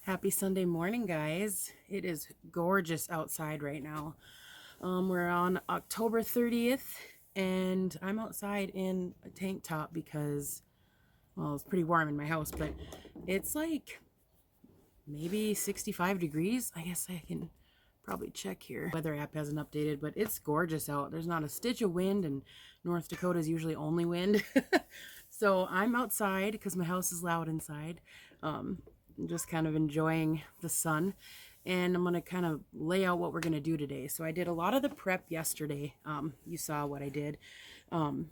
Happy Sunday morning, guys. It is gorgeous outside right now. We're on October 30th, and I'm outside in a tank top because, well, it's pretty warm in my house, but it's like maybe 65 degrees. I guess I can probably check here. Weather app hasn't updated, but it's gorgeous out. There's not a stitch of wind, and North Dakota is usually only wind. So I'm outside because my house is loud inside. Just kind of enjoying the sun, and I'm going to kind of lay out what we're going to do today. So I did a lot of the prep yesterday. You saw what I did. And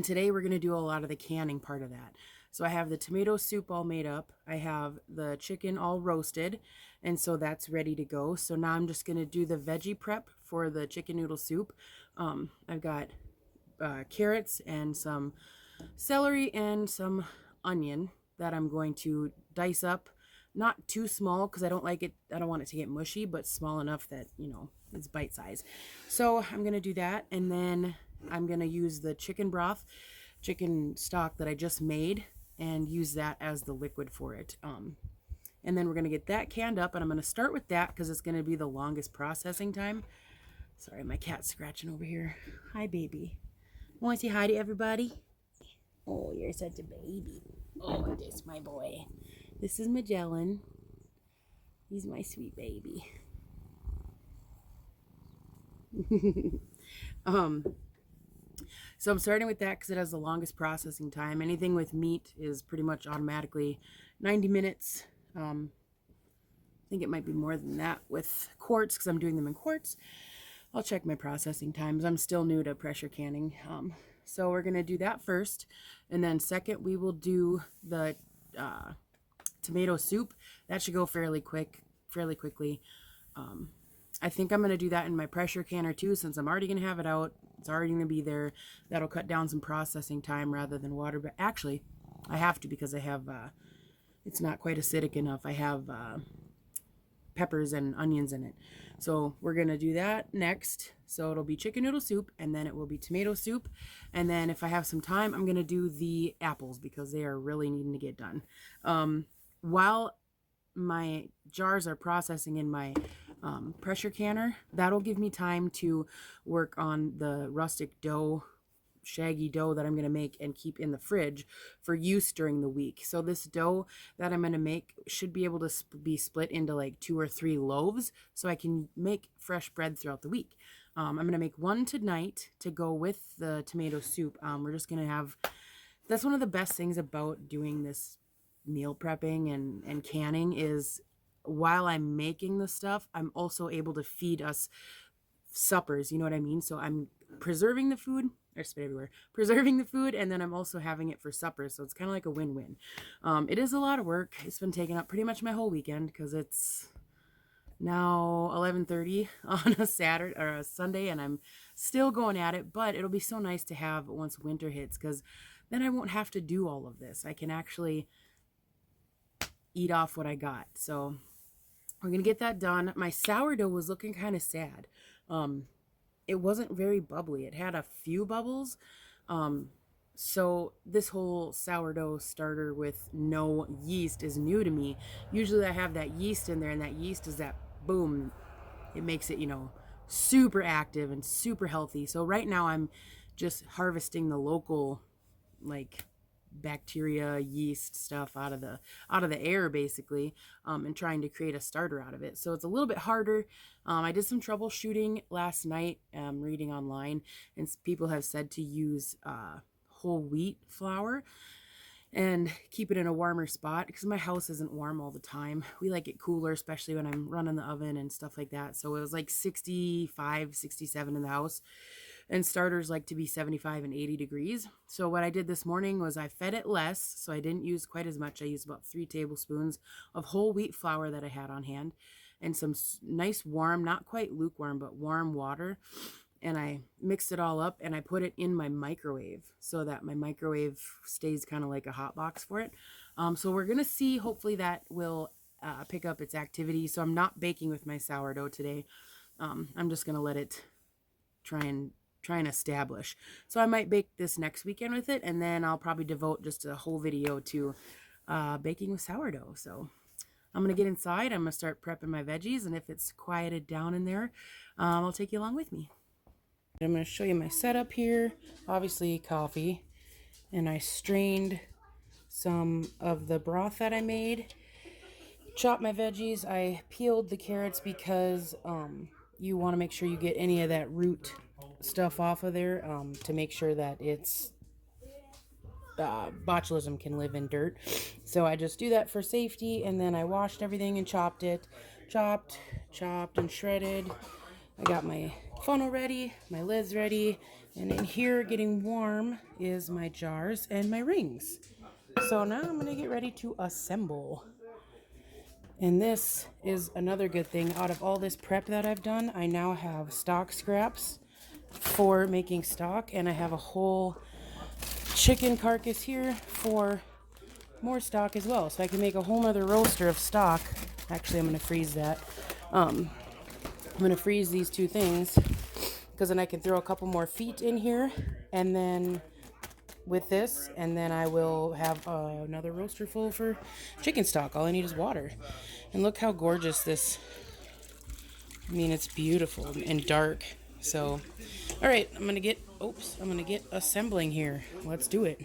today we're going to do a lot of the canning part of that. So I have the tomato soup all made up. I have the chicken all roasted, and so that's ready to go. So now I'm just going to do the veggie prep for the chicken noodle soup. I've got carrots and some celery and some onion that I'm going to dice up. Not too small because I don't like it. I don't want it to get mushy, but small enough that, you know, it's bite size. So I'm going to do that. And then I'm going to use the chicken broth, chicken stock that I just made, and use that as the liquid for it. And then we're going to get that canned up, and I'm going to start with that because it's going to be the longest processing time. Sorry, my cat's scratching over here. Hi, baby. Want to say hi to everybody? Oh, you're such a baby. Oh, this is my boy. This is Magellan. He's my sweet baby. So I'm starting with that because it has the longest processing time. Anything with meat is pretty much automatically 90 minutes. I think it might be more than that with quarts because I'm doing them in quarts. I'll check my processing times. I'm still new to pressure canning. So we're going to do that first. And then second, we will do the tomato soup. That should go fairly quickly. I think I'm going to do that in my pressure canner too, since I'm already going to have it out. It's already going to be there. That'll cut down some processing time rather than water. But actually, I have to because I have, it's not quite acidic enough. I have peppers and onions in it. So we're going to do that next. So it'll be chicken noodle soup, and then it will be tomato soup. And then if I have some time, I'm going to do the apples because they are really needing to get done. While my jars are processing in my pressure canner, that'll give me time to work on the rustic dough, shaggy dough that I'm going to make and keep in the fridge for use during the week. So this dough that I'm going to make should be able to be split into like 2 or 3 loaves so I can make fresh bread throughout the week. I'm going to make one tonight to go with the tomato soup. We're just going to have, that's one of the best things about doing this meal prepping and canning is while I'm making the stuff, I'm also able to feed us suppers, you know what I mean? So I'm preserving the food, or spit everywhere, preserving the food, and then I'm also having it for supper, so it's kind of like a win-win. It is a lot of work. It's been taking up pretty much my whole weekend because it's now 11:30 on a Saturday or a Sunday, and I'm still going at it, but it'll be so nice to have once winter hits because then I won't have to do all of this. I can actually eat off what I got. So we're going to get that done. My sourdough was looking kind of sad. It wasn't very bubbly. It had a few bubbles. So this whole sourdough starter with no yeast is new to me. Usually I have that yeast in there, and that yeast is that boom. It makes it, you know, super active and super healthy. So right now I'm just harvesting the local, like, bacteria, yeast stuff out of the air basically, and trying to create a starter out of it. So it's a little bit harder. I did some troubleshooting last night, reading online, and people have said to use whole wheat flour and keep it in a warmer spot because my house isn't warm all the time. We like it cooler, especially when I'm running the oven and stuff like that. So it was like 65, 67 in the house, and starters like to be 75 and 80 degrees. So what I did this morning was I fed it less, so I didn't use quite as much. I used about 3 tablespoons of whole wheat flour that I had on hand, and some nice warm, not quite lukewarm, but warm water. And I mixed it all up, and I put it in my microwave so that my microwave stays kind of like a hot box for it. So we're going to see, hopefully that will pick up its activity. So I'm not baking with my sourdough today. I'm just going to let it try and establish. So I might bake this next weekend with it, and then I'll probably devote just a whole video to baking with sourdough. So I'm going to get inside. I'm going to start prepping my veggies, and if it's quieted down in there, I'll take you along with me. I'm going to show you my setup here. Obviously coffee, and I strained some of the broth that I made. Chopped my veggies. I peeled the carrots because you want to make sure you get any of that root stuff off of there to make sure that it's botulism can live in dirt. So I just do that for safety, and then I washed everything and chopped it. Chopped and shredded. I got my funnel ready, my lids ready, and in here getting warm is my jars and my rings. So now I'm going to get ready to assemble. And this is another good thing. Out of all this prep that I've done, I now have stock scraps for making stock, and I have a whole chicken carcass here for more stock as well. So I can make a whole nother roaster of stock. Actually, I'm going to freeze that. I'm going to freeze these two things because then I can throw a couple more feet in here, and then with this, and then I will have another roaster full for chicken stock. All I need is water. And look how gorgeous this, I mean, it's beautiful and dark. So, all right, I'm gonna get assembling here. Let's do it.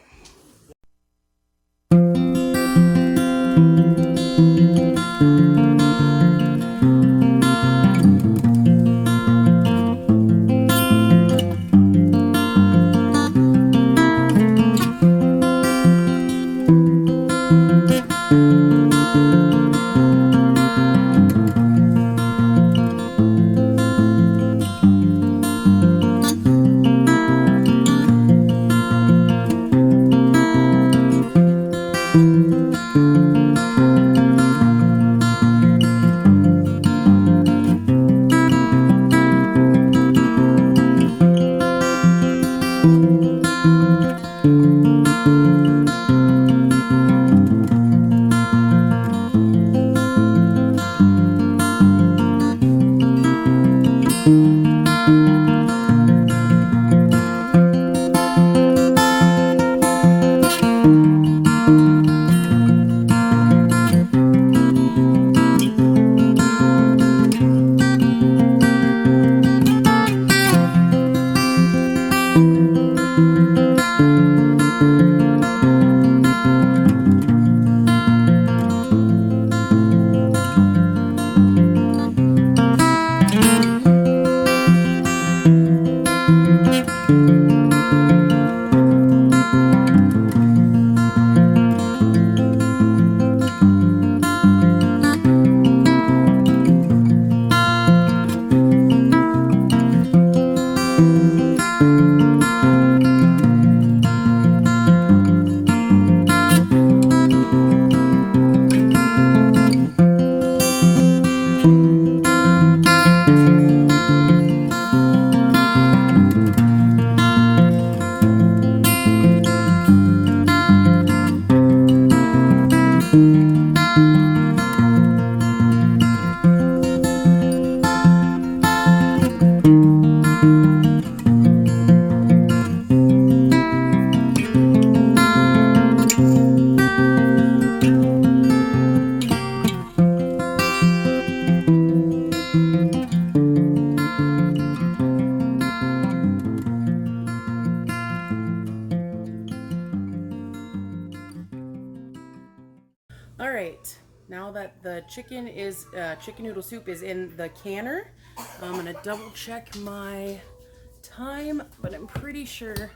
Alright, now that the chicken noodle soup is in the canner, I'm going to double check my time, but I'm pretty sure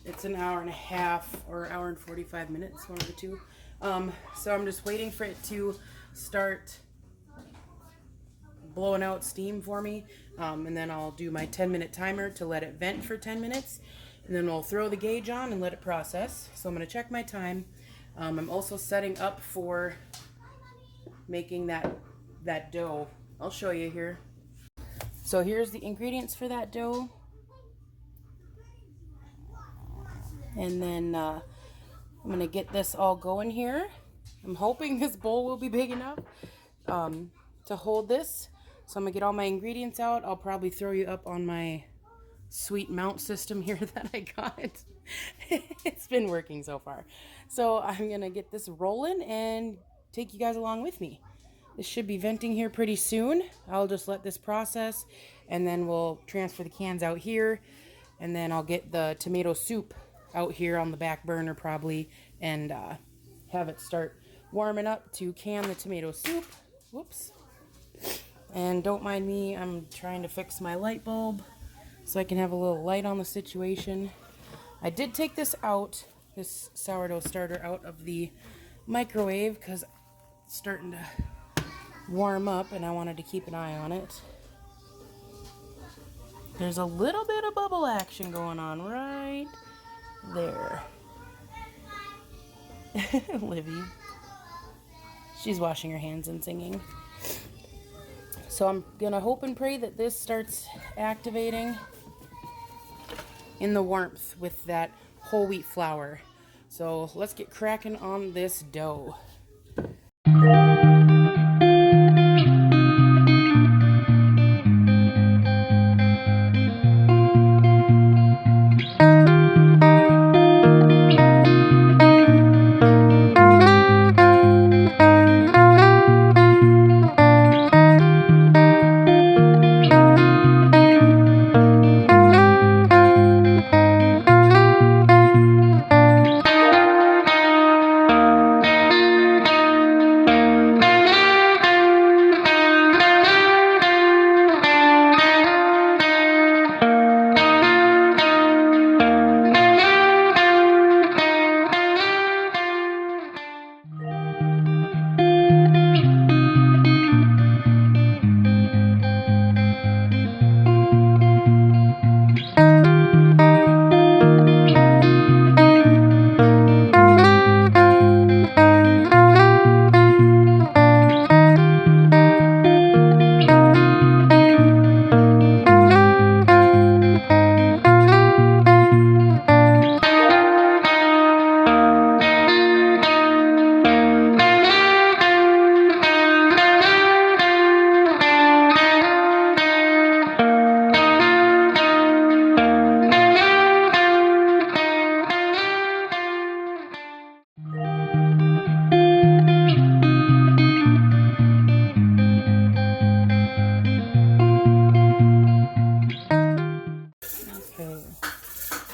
it's an hour and a half or hour and 45 minutes, one of the two. So I'm just waiting for it to start blowing out steam for me, and then I'll do my 10-minute timer to let it vent for 10 minutes, and then we'll throw the gauge on and let it process. So I'm going to check my time. I'm also setting up for making that dough. I'll show you here. So here's the ingredients for that dough. And then I'm going to get this all going here. I'm hoping this bowl will be big enough to hold this. So I'm going to get all my ingredients out. I'll probably throw you up on my sweet mount system here that I got. It's been working so far. So I'm going to get this rolling and take you guys along with me. This should be venting here pretty soon. I'll just let this process, and then we'll transfer the cans out here, and then I'll get the tomato soup out here on the back burner probably, and have it start warming up to can the tomato soup. Whoops. And don't mind me, I'm trying to fix my light bulb so I can have a little light on the situation. I did take this out, this sourdough starter, out of the microwave because it's starting to warm up and I wanted to keep an eye on it. There's a little bit of bubble action going on right there. Livy. She's washing her hands and singing. So I'm going to hope and pray that this starts activating in the warmth with that whole wheat flour. So let's get cracking on this dough.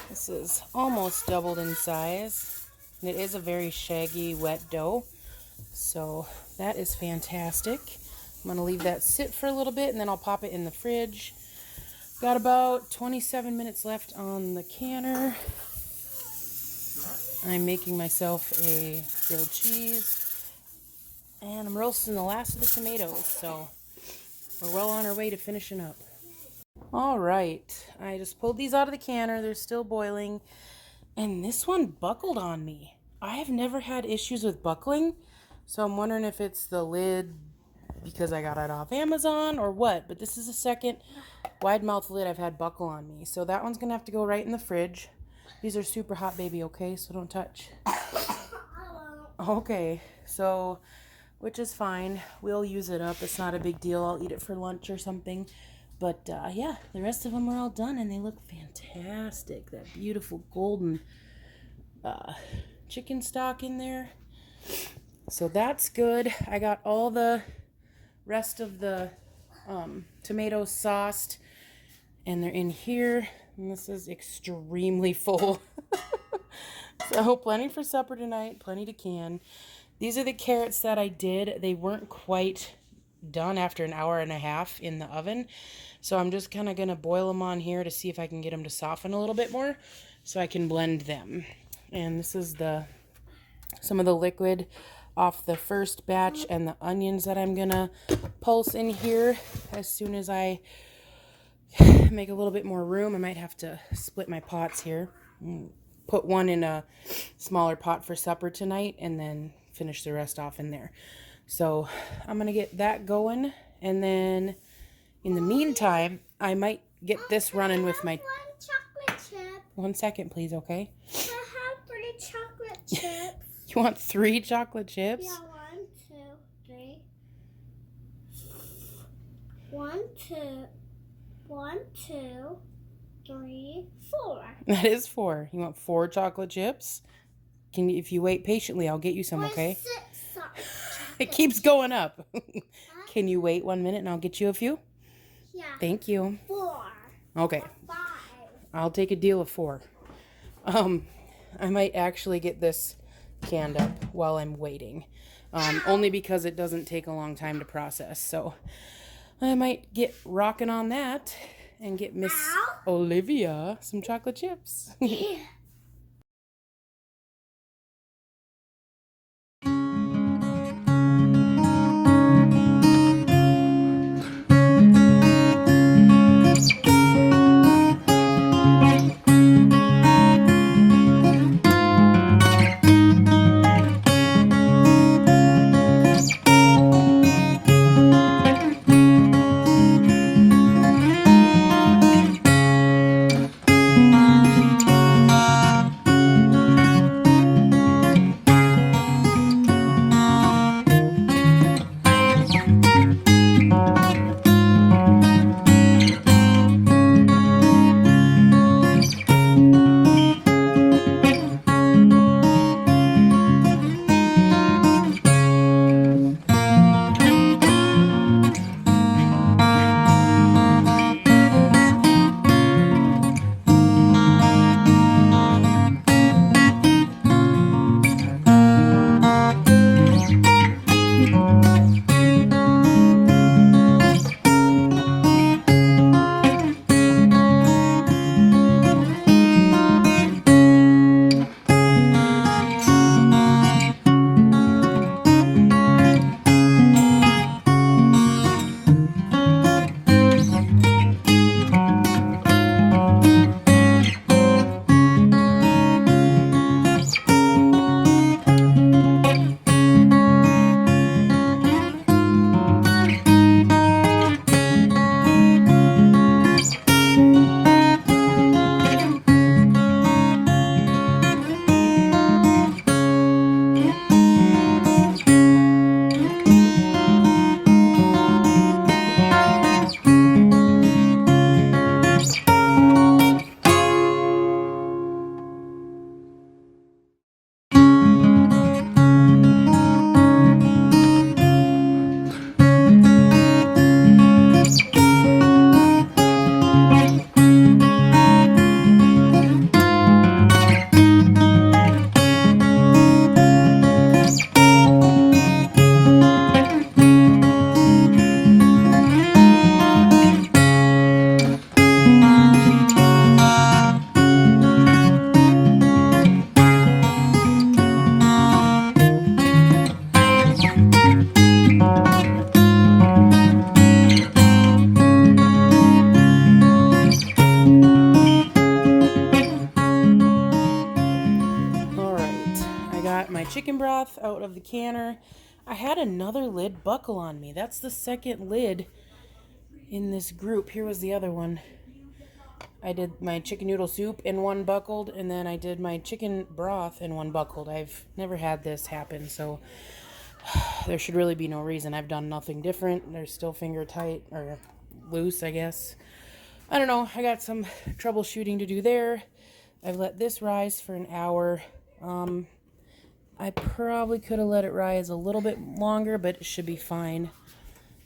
This is almost doubled in size, and it is a very shaggy, wet dough, so that is fantastic. I'm going to leave that sit for a little bit, and then I'll pop it in the fridge. Got about 27 minutes left on the canner. I'm making myself a grilled cheese, and I'm roasting the last of the tomatoes, so we're well on our way to finishing up. All right, I just pulled these out of the canner. They're still boiling, and this one buckled on me. I have never had issues with buckling, so I'm wondering if it's the lid because I got it off Amazon or what, but this is the second wide mouth lid I've had buckle on me, so that one's gonna have to go right in the fridge. These are super hot, baby, okay, so don't touch. Okay, so, which is fine. We'll use it up. It's not a big deal. I'll eat it for lunch or something. But, yeah, the rest of them are all done, and they look fantastic. That beautiful golden chicken stock in there. So that's good. I got all the rest of the tomatoes sauced, and they're in here. And this is extremely full. So plenty for supper tonight, plenty to can. These are the carrots that I did. They weren't quite done after an hour and a half in the oven. So I'm just kind of going to boil them on here to see if I can get them to soften a little bit more so I can blend them. And this is some of the liquid off the first batch and the onions that I'm going to pulse in here as soon as I make a little bit more room. I might have to split my pots here. Put one in a smaller pot for supper tonight and then finish the rest off in there. So I'm going to get that going, and then in the meantime, I might get this running with my... One chocolate chip. 1 second, please, okay? I have 3 chocolate chips. You want 3 chocolate chips? Yeah, 1, 2, 3. 1, 2, 1, 2, 3, 4. That is 4. You want 4 chocolate chips? If you wait patiently, I'll get you some, okay? It keeps going up. Can you wait 1 minute and I'll get you a few? Yeah. Thank you. 4. Okay. 5. I'll take a deal of 4. I might actually get this canned up while I'm waiting. Only because it doesn't take a long time to process. So I might get rocking on that and get Miss Olivia some chocolate chips. My chicken broth out of the canner. I had another lid buckle on me. That's the second lid in this group. Here was the other one. I did my chicken noodle soup and one buckled, and then I did my chicken broth and one buckled. I've never had this happen, so there should really be no reason. I've done nothing different. They're still finger tight, or loose, I guess. I don't know. I got some troubleshooting to do there. I've let this rise for an hour. I probably could have let it rise a little bit longer, but it should be fine.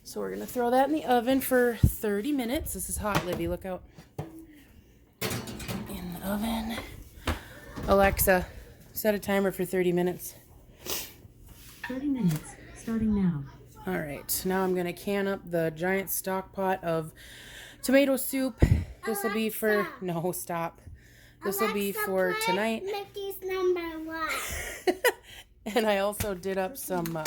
So we're going to throw that in the oven for 30 minutes. This is hot, Libby. Look out. In the oven. Alexa, set a timer for 30 minutes. 30 minutes, starting now. All right. Now I'm going to can up the giant stock pot of tomato soup. This will be for... No, stop. This will be for tonight. Mickey's number 1. And I also did up some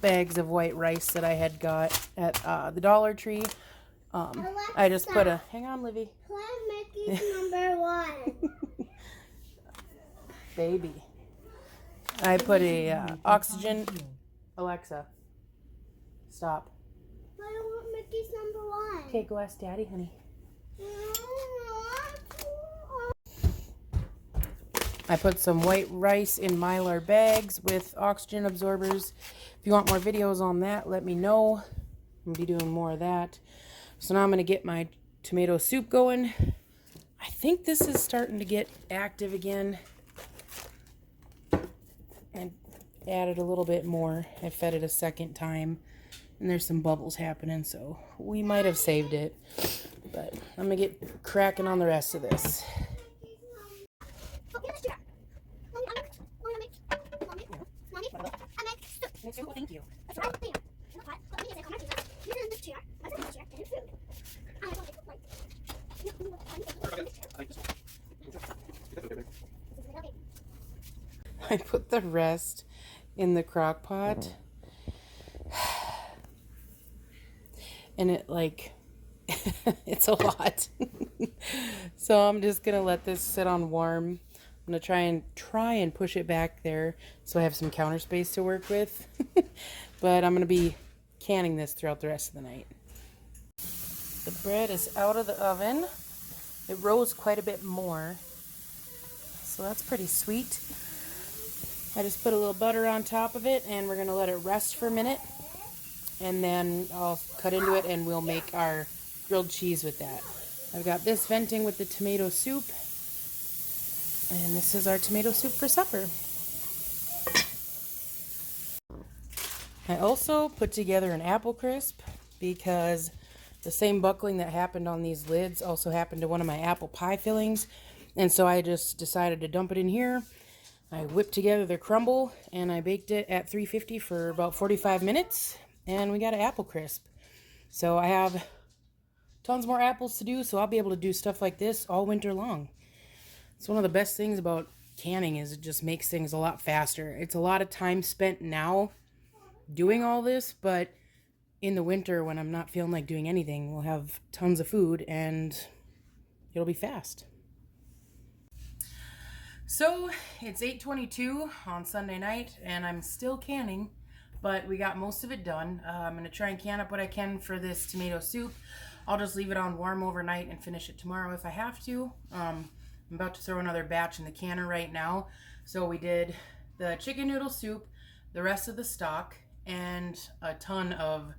bags of white rice that I had got at the Dollar Tree. I just put a... Hang on, Livy. Play Mickey's number 1. Baby. I put a oxygen... Alexa, stop. I want Mickey's number 1. Okay, go ask Daddy, honey. I put some white rice in Mylar bags with oxygen absorbers. If you want more videos on that, let me know. I'll be doing more of that. So now I'm going to get my tomato soup going. I think this is starting to get active again. And added a little bit more. I fed it a second time. And there's some bubbles happening, so we might have saved it. But I'm going to get cracking on the rest of this. Thank you. I put the rest in the crock pot. And it it's a lot. So I'm just going to let this sit on warm. I'm going to try and push it back there so I have some counter space to work with. But I'm going to be canning this throughout the rest of the night. The bread is out of the oven. It rose quite a bit more. So that's pretty sweet. I just put a little butter on top of it and we're going to let it rest for a minute. And then I'll cut into it and we'll make our grilled cheese with that. I've got this venting with the tomato soup. And this is our tomato soup for supper. I also put together an apple crisp because the same buckling that happened on these lids also happened to one of my apple pie fillings. And so I just decided to dump it in here. I whipped together the crumble and I baked it at 350 for about 45 minutes. And we got an apple crisp. So I have tons more apples to do, so I'll be able to do stuff like this all winter long. It's one of the best things about canning is it just makes things a lot faster. It's a lot of time spent now doing all this, but in the winter when I'm not feeling like doing anything, we'll have tons of food and it'll be fast. So it's 8:22 on Sunday night and I'm still canning. But we got most of it done. I'm going to try and can up what I can for this tomato soup. I'll just leave it on warm overnight and finish it tomorrow if I have to. I'm about to throw another batch in the canner right now. So we did the chicken noodle soup, the rest of the stock, and a ton of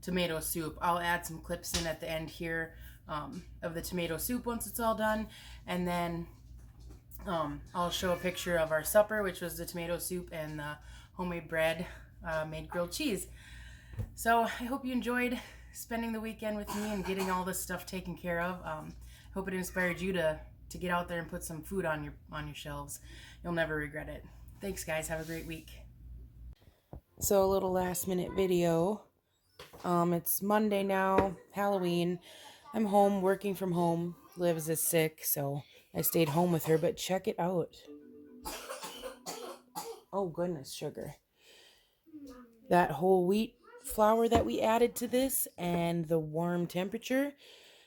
tomato soup. I'll add some clips in at the end here of the tomato soup once it's all done. And then I'll show a picture of our supper, which was the tomato soup and the homemade bread. Made grilled cheese. So I hope you enjoyed spending the weekend with me and getting all this stuff taken care of. Hope it inspired you to get out there and put some food on your shelves. You'll never regret it. Thanks guys, have a great week. So a little last minute video. It's Monday now, Halloween. I'm home, working from home. Liz is sick, so I stayed home with her, but check it out. Oh goodness, sugar. That whole wheat flour that we added to this and the warm temperature,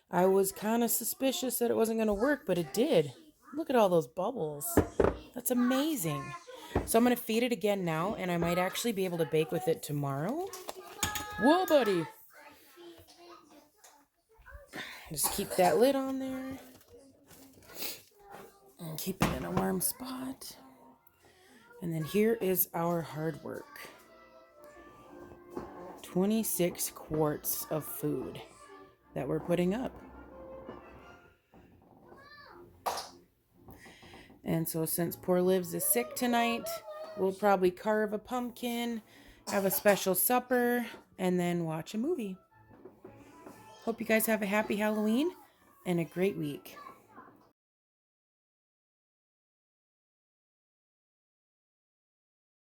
I was kind of suspicious that it wasn't going to work, but it did. Look at all those bubbles. That's amazing. So I'm going to feed it again now, and I might actually be able to bake with it tomorrow. Whoa, buddy. Just keep that lid on there. And keep it in a warm spot. And then here is our hard work. 26 quarts of food that we're putting up. And so since poor Livs is sick tonight, we'll probably carve a pumpkin, have a special supper, and then watch a movie. Hope you guys have a happy Halloween and a great week.